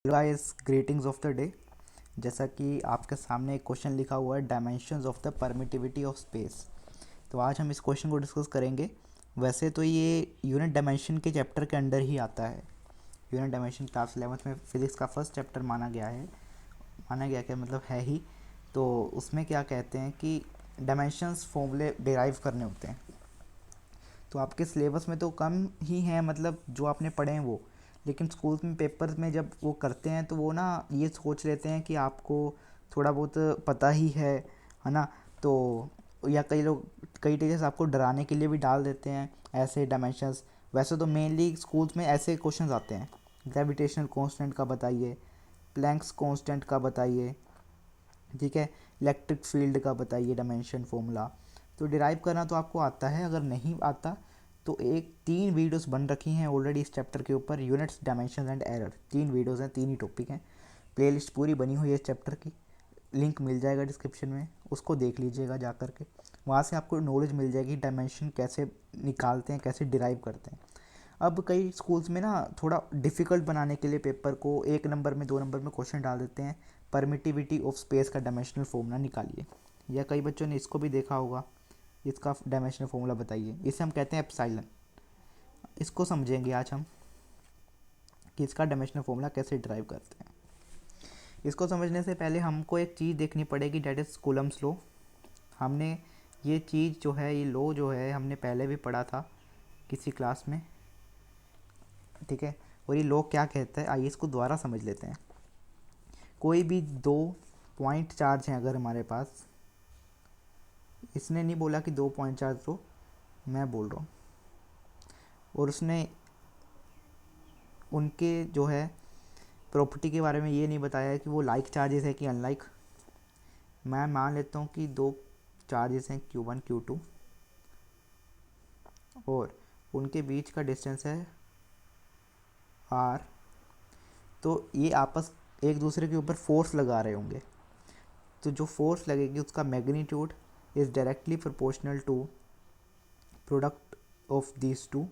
Hello guys, greetings of the day. जैसा कि आपके सामने एक क्वेश्चन लिखा हुआ है, dimensions of the permittivity of space. तो आज हम इस क्वेश्चन को डिस्कस करेंगे। वैसे तो ये यूनिट डायमेंशन के चैप्टर के अंडर ही आता है। यूनिट डायमेंशन क्लास 11th में फिजिक्स का फर्स्ट चैप्टर माना गया है। माना गया क्या मतलब है ही। तो उसमें क्या कहते हैं कि डायमेंशंस फॉर्मूले डिराइव करने होते हैं। तो आपके सिलेबस में तो कम ही हैं, मतलब जो आपने पढ़े हैं वो। लेकिन स्कूल में पेपर में जब वो करते हैं तो वो ना ये सोच लेते हैं कि आपको थोड़ा बहुत पता ही है ना। तो या कई लोग, कई टीचर्स आपको डराने के लिए भी डाल देते हैं ऐसे डायमेंशंस। वैसे तो मेनली स्कूल्स में ऐसे क्वेश्चंस आते हैं, ग्रेविटेशनल कांस्टेंट का बताइए, प्लैंक्स कांस्टेंट का बताइए, ठीक है, इलेक्ट्रिक फील्ड का बताइए डायमेंशन फॉर्मूला। तो डिराइव करना तो आपको आता है। अगर नहीं आता तो एक 3 वीडियोस बन रखी हैं ऑलरेडी इस चैप्टर के ऊपर, units dimension and error. 3 videos हैं, 3 ही टॉपिक हैं। प्लेलिस्ट पूरी बनी हुई है इस चैप्टर की, लिंक मिल जाएगा डिस्क्रिप्शन में, उसको देख लीजिएगा जा कर के। वहाँ से आपको नॉलेज मिल जाएगी डायमेंशन कैसे निकालते हैं, कैसे डिराइव करते हैं। अब कई स्कूल्स में ना थोड़ा डिफ़िकल्ट बनाने के लिए पेपर को 1 नंबर में 2 नंबर में क्वेश्चन डाल देते हैं, परमिटिविटी ऑफ स्पेस का डायमेंशनल फॉर्मूला निकालिए। या कई बच्चों ने इसको भी देखा होगा, इसका डायमेंशनल फॉर्मूला बताइए। इसे हम कहते हैं एप्सिलॉन। इसको समझेंगे आज हम कि इसका डायमेंशनल फॉर्मूला कैसे ड्राइव करते हैं। इसको समझने से पहले हमको एक चीज़ देखनी पड़ेगी, डेट इज़ कूलम्स लॉ। हमने ये चीज़ जो है, ये लॉ जो है, हमने पहले भी पढ़ा था किसी क्लास में, ठीक है। और ये लॉ क्या कहता है, आइए इसको दोबारा समझ लेते हैं। कोई भी 2 पॉइंट चार्ज हैं अगर हमारे पास, इसने नहीं बोला कि 2 पॉइंट चार्ज दो, मैं बोल रहा हूँ, और उसने उनके जो है प्रॉपर्टी के बारे में ये नहीं बताया कि वो लाइक चार्जेस है कि अनलाइक। मैं मान लेता हूँ कि 2 चार्जेस हैं Q1 Q2, और उनके बीच का डिस्टेंस है R। तो ये आपस एक दूसरे के ऊपर फोर्स लगा रहे होंगे। तो जो फोर्स लगेगी उसका magnitude is directly proportional to product of these two,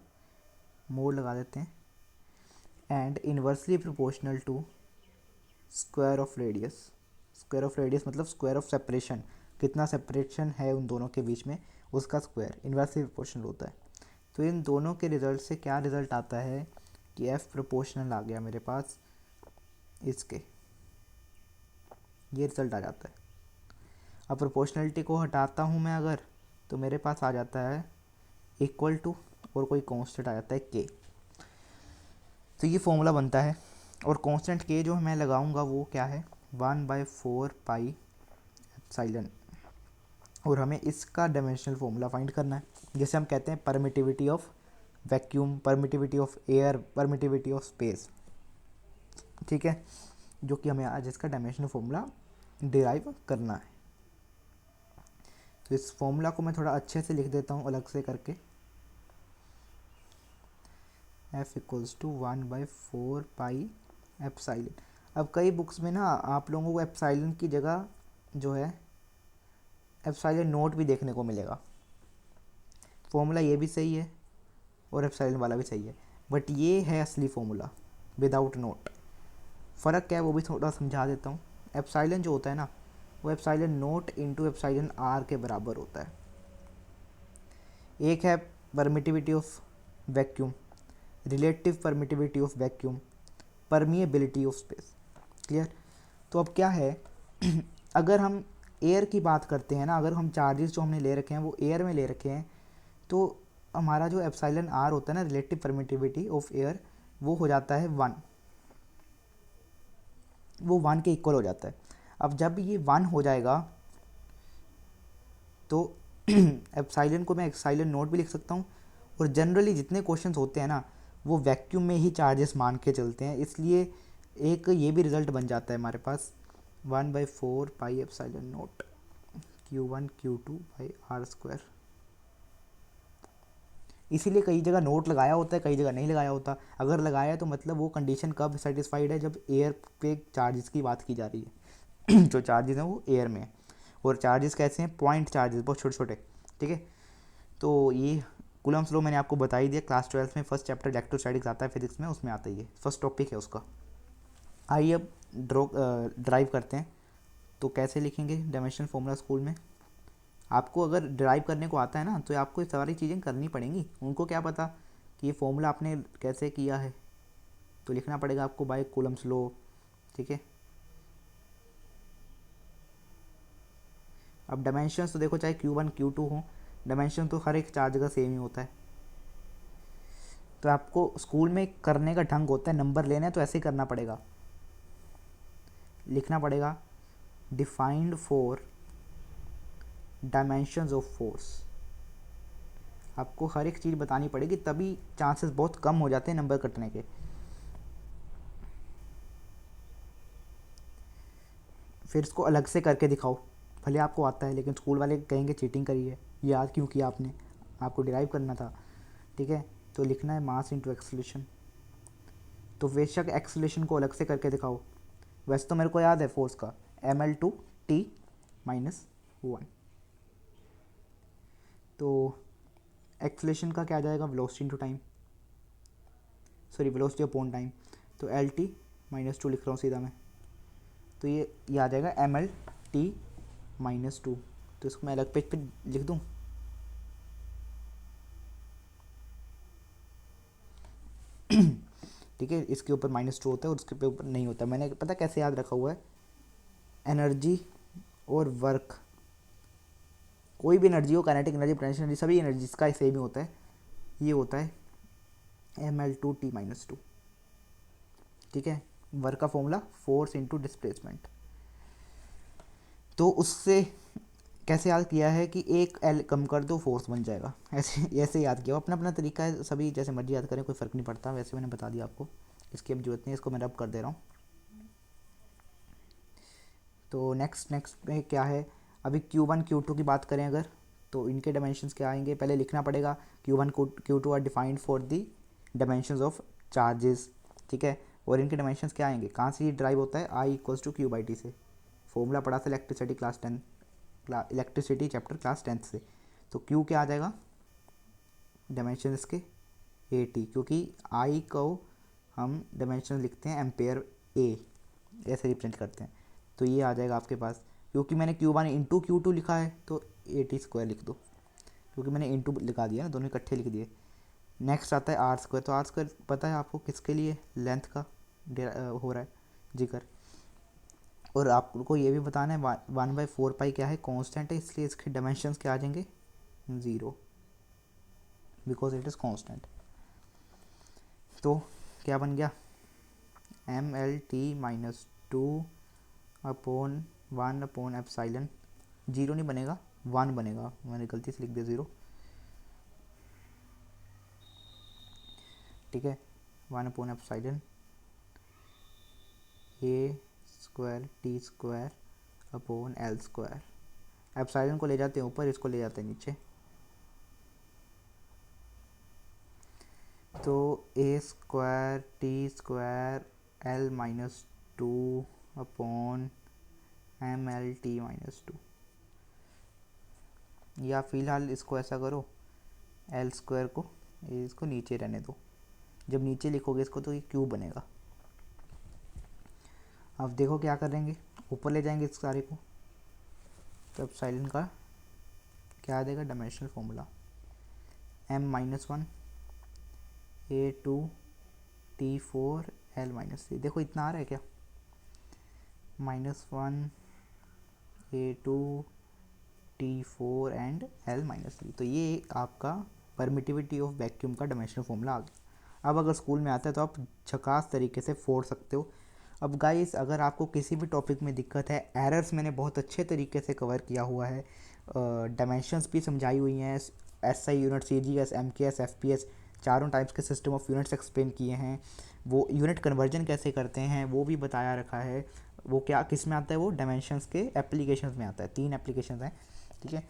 mode लगा देते हैं, and inversely proportional to square of radius. Square of radius मतलब स्क्वायर ऑफ सेपरेशन, कितना सेपरेशन है उन दोनों के बीच में, उसका स्क्वायर इन्वर्सली प्रोपोर्शनल होता है। तो इन दोनों के रिजल्ट से क्या रिजल्ट आता है कि F प्रोपोर्शनल आ गया मेरे पास, इसके ये रिजल्ट आ जाता है। अब प्रोपोर्शनलिटी को हटाता हूँ मैं अगर, तो मेरे पास आ जाता है इक्वल टू, और कोई कांस्टेंट आ जाता है K। तो ये फॉर्मूला बनता है, और कांस्टेंट K जो मैं लगाऊंगा वो क्या है, 1/4 पाई एप्सिलॉन। और हमें इसका डायमेंशनल फॉर्मूला फाइंड करना है, जैसे हम कहते हैं permittivity of vacuum, permittivity of air, permittivity of space, ठीक है। जो कि हमें आज इसका डायमेंशनल फॉर्मूला डिराइव करना है। तो इस फॉर्मूला को मैं थोड़ा अच्छे से लिख देता हूँ अलग से करके, F equals to 1/4 pi epsilon. अब कई बुक्स में ना आप लोगों को एप्सिलॉन की जगह जो है एप्सिलॉन नोट भी देखने को मिलेगा। फॉर्मूला ये भी सही है और एप्सिलॉन वाला भी सही है, बट ये है असली फॉर्मूला विदाउट नोट। फ़र्क क्या है वो भी थोड़ा समझा देता हूँ। एप्सिलॉन जो होता है ना, वो epsilon naught into epsilon R के बराबर होता है। एक है permittivity of vacuum, relative permittivity of vacuum, permeability of space. Clear. तो अब क्या है अगर हम एयर की बात करते हैं ना, अगर हम चार्जेस जो हमने ले रखे हैं वो एयर में ले रखे हैं, तो हमारा जो एप्सिलॉन आर होता है ना, रिलेटिव परमिटिविटी ऑफ एयर, वो हो जाता है 1। वो 1 के इक्वल हो जाता है। अब जब ये 1 हो जाएगा तो एप्सिलॉन को मैं एप्सिलॉन नोट भी लिख सकता हूँ। और जनरली जितने क्वेश्चंस होते हैं ना, वो वैक्यूम में ही चार्जेस मान के चलते हैं, इसलिए एक ये भी रिजल्ट बन जाता है हमारे पास 1/4 pi epsilon naught Q1 Q2 by R square. इसीलिए कई जगह नोट लगाया होता है, कई जगह नहीं लगाया होता। अगर लगाया है तो मतलब वो कंडीशन कब सेटिस्फाइड है, जब एयर पे चार्जेस की बात की जा रही है जो चार्जेस हैं वो एयर में है। और चार्जेस कैसे हैं, पॉइंट चार्जेस, बहुत छोटे छोटे, ठीक है। तो ये कूलम्स लॉ मैंने आपको बता ही दिया, क्लास 12 में फर्स्ट चैप्टर इलेक्ट्रोस्टैटिक्स आता है फिजिक्स में, उसमें आता ही है, फर्स्ट टॉपिक है उसका। आइए अब ड्राइव करते हैं। तो कैसे लिखेंगे डायमेंशनल फॉर्मूला स्कूल में? आपको अगर ड्राइव करने को आता है ना तो आपको ये सारी चीज़ें करनी पड़ेंगी। उनको क्या पता कि ये फॉर्मूला आपने कैसे किया है, तो लिखना पड़ेगा आपको बाय कूलम्स लॉ। ठीक है, अब डायमेंशंस तो देखो चाहे Q1 Q2 हो, डायमेंशन तो हर एक चार जगह सेम ही होता है। तो आपको स्कूल में करने का ढंग होता है, नंबर लेना है तो ऐसे ही करना पड़ेगा। लिखना पड़ेगा defined for dimensions of force. आपको हर एक चीज़ बतानी पड़ेगी, तभी चांसेस बहुत कम हो जाते हैं नंबर कटने के। फिर इसको अलग से करके दिखाओ, भले आपको आता है लेकिन स्कूल वाले कहेंगे चीटिंग करी है, याद क्यों किया आपने, आपको डिराइव करना था। ठीक है, तो लिखना है मास इंटू एक्सेलरेशन। तो बेशक एक्सेलरेशन को अलग से करके दिखाओ। वैसे तो मेरे को याद है फोर्स का ml/t-1। तो एक्सेलरेशन का क्या आ जाएगा, velocity into time, sorry velocity upon time. तो LT-2 लिख रहा हूँ सीधा मैं, तो ये आ जाएगा ml/t-2। तो इसको मैं अलग पेज पे लिख दूँ। ठीक है, इसके ऊपर -2 होता है और उसके ऊपर नहीं होता। मैंने पता कैसे याद रखा हुआ है, एनर्जी और वर्क, कोई भी एनर्जी हो, काइनेटिक एनर्जी, पोटेंशियल एनर्जी, सभी एनर्जीज का सेम ही होता है। ये होता है ml/t-2। ठीक है, वर्क का फॉर्मूला फोर्स इंटू डिस्प्लेसमेंट। तो उससे कैसे याद किया है कि एक एल कम कर दो फोर्स बन जाएगा, ऐसे ऐसे याद किया। अपना अपना तरीका है, सभी जैसे मर्जी याद करें, कोई फ़र्क नहीं पड़ता। वैसे मैंने बता दिया आपको, इसकी अब जरूरत नहीं है, इसको मैं रब कर दे रहा हूँ। तो नेक्स्ट में क्या है, अभी Q1 Q2 की बात करें अगर, तो इनके डायमेंशंस क्या आएंगे, पहले लिखना पड़ेगा Q1 Q2 R defined for the dimensions of charges. ठीक है, और इनके डायमेंशंस क्या आएंगे, कहाँ से ये ड्राइव होता है, I = Q/T से। फॉर्मूला पढ़ा था electricity class 10, electricity chapter class 10 से। तो Q क्या आ जाएगा, डायमेंशन इसके AT, क्योंकि I को हम डायमेंशन लिखते हैं एम्पेयर A, ऐसे रिप्रेजेंट करते हैं। तो ये आ जाएगा आपके पास, क्योंकि मैंने Q1 इंटू Q2 लिखा है तो AT² लिख दो, क्योंकि मैंने इंटू लिखा दिया ना, दोनों इकट्ठे लिख दिए। नेक्स्ट आता है R²। तो R² पता है आपको किसके लिए, लेंथ का हो रहा है जिक्र। और आपको ये भी बताना है 1/4 क्या है, कांस्टेंट है, इसलिए इसके डायमेंशंस क्या आ जाएंगे, 0, बिकॉज इट इज़ कांस्टेंट। तो क्या बन गया, ml/t-2/1/ε। 0 नहीं बनेगा, 1 बनेगा, मैंने गलती से लिख दिया 0। ठीक है, 1/ε A²T²/L²। एप्साइलन को ले जाते हैं ऊपर, इसको ले जाते हैं नीचे। तो A²T²L-2/ml/T-2, या फिलहाल इसको ऐसा करो, L² को इसको नीचे रहने दो। जब नीचे लिखोगे इसको तो ये क्यूब बनेगा। अब देखो क्या करेंगे, ऊपर ले जाएंगे इस सारे को, तो एप्सिलॉन का क्या आ जाएगा, डायमेंशनल फॉर्मूला m-1 A2T4L-3। देखो इतना आ रहा है क्या, -1 A2T4 एंड L-3। तो ये आपका परमिटिविटी ऑफ वैक्यूम का डायमेंशनल फॉर्मूला आ गया। अब अगर स्कूल में आता है तो आप झकास तरीके से फोड़ सकते हो। अब गाइस, अगर आपको किसी भी टॉपिक में दिक्कत है, एरर्स मैंने बहुत अच्छे तरीके से कवर किया हुआ है, डायमेंशंस भी समझाई हुई हैं, SI unit, CGS, MKS, FPS, चारों टाइप्स के सिस्टम ऑफ यूनिट्स एक्सप्लेन किए हैं। वो यूनिट कन्वर्जन कैसे करते हैं वो भी बताया रखा है। वो क्या किस में आता है, वो डायमेंशंस के एप्लीकेशंस में आता है, 3 एप्लीकेशंस हैं। ठीक है,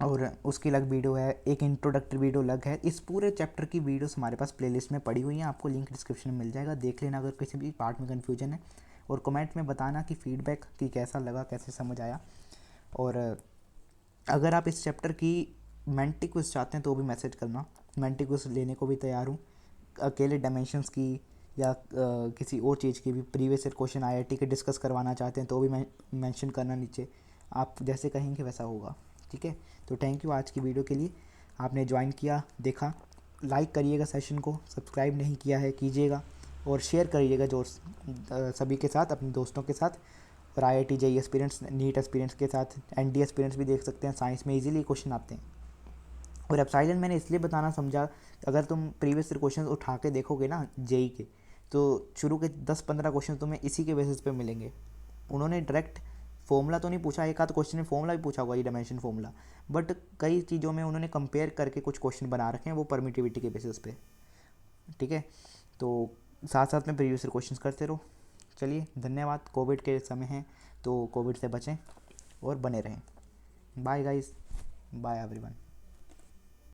और उसकी अलग वीडियो है, एक इंट्रोडक्टरी वीडियो अलग है। इस पूरे चैप्टर की वीडियोस हमारे पास प्लेलिस्ट में पड़ी हुई हैं, आपको लिंक डिस्क्रिप्शन में मिल जाएगा, देख लेना अगर किसी भी पार्ट में कन्फ्यूजन है। और कमेंट में बताना कि फीडबैक कि कैसा लगा, कैसे समझ आया। और अगर आप इस चैप्टर की मेंटी क्विज चाहते हैं तो भी मैसेज करना, मेंटी क्विज लेने को भी तैयार हूँ। अकेले डायमेंशंस की या किसी और चीज़ की भी प्रीवियस ईयर क्वेश्चन आईआईटी के डिस्कस करवाना चाहते हैं तो भी मेंशन करना नीचे, आप जैसे कहेंगे वैसा होगा। ठीक है, तो थैंक यू आज की वीडियो के लिए, आपने ज्वाइन किया, देखा, लाइक करिएगा सेशन को, सब्सक्राइब नहीं किया है कीजिएगा, और शेयर करिएगा जो सभी के साथ, अपने दोस्तों के साथ। और IIT JEE aspirants, NEET aspirants के साथ ND एस्पिरेंट्स भी देख सकते हैं, साइंस में इजीली क्वेश्चन आते हैं। और एप्साइलन मैंने इसलिए बताना समझा, अगर तुम प्रीवियस ईयर क्वेश्चन उठा के देखोगे ना जेई के, तो शुरू के 10-15 क्वेश्चन तुम्हें इसी के बेसिस पे मिलेंगे। उन्होंने डायरेक्ट फॉर्मूला तो नहीं पूछा, एक आध क्वेश्चन में फॉर्मूला भी पूछा होगा, ये डायमेंशन फॉर्मूला, बट कई चीज़ों में उन्होंने कंपेयर करके कुछ क्वेश्चन बना रखे हैं वो परमिटिविटी के बेसिस पे। ठीक है, तो साथ साथ में प्रीवियस ईयर क्वेश्चन करते रहो। चलिए, धन्यवाद। कोविड के समय हैं तो कोविड से बचें और बने रहें। Bye guys, bye everyone.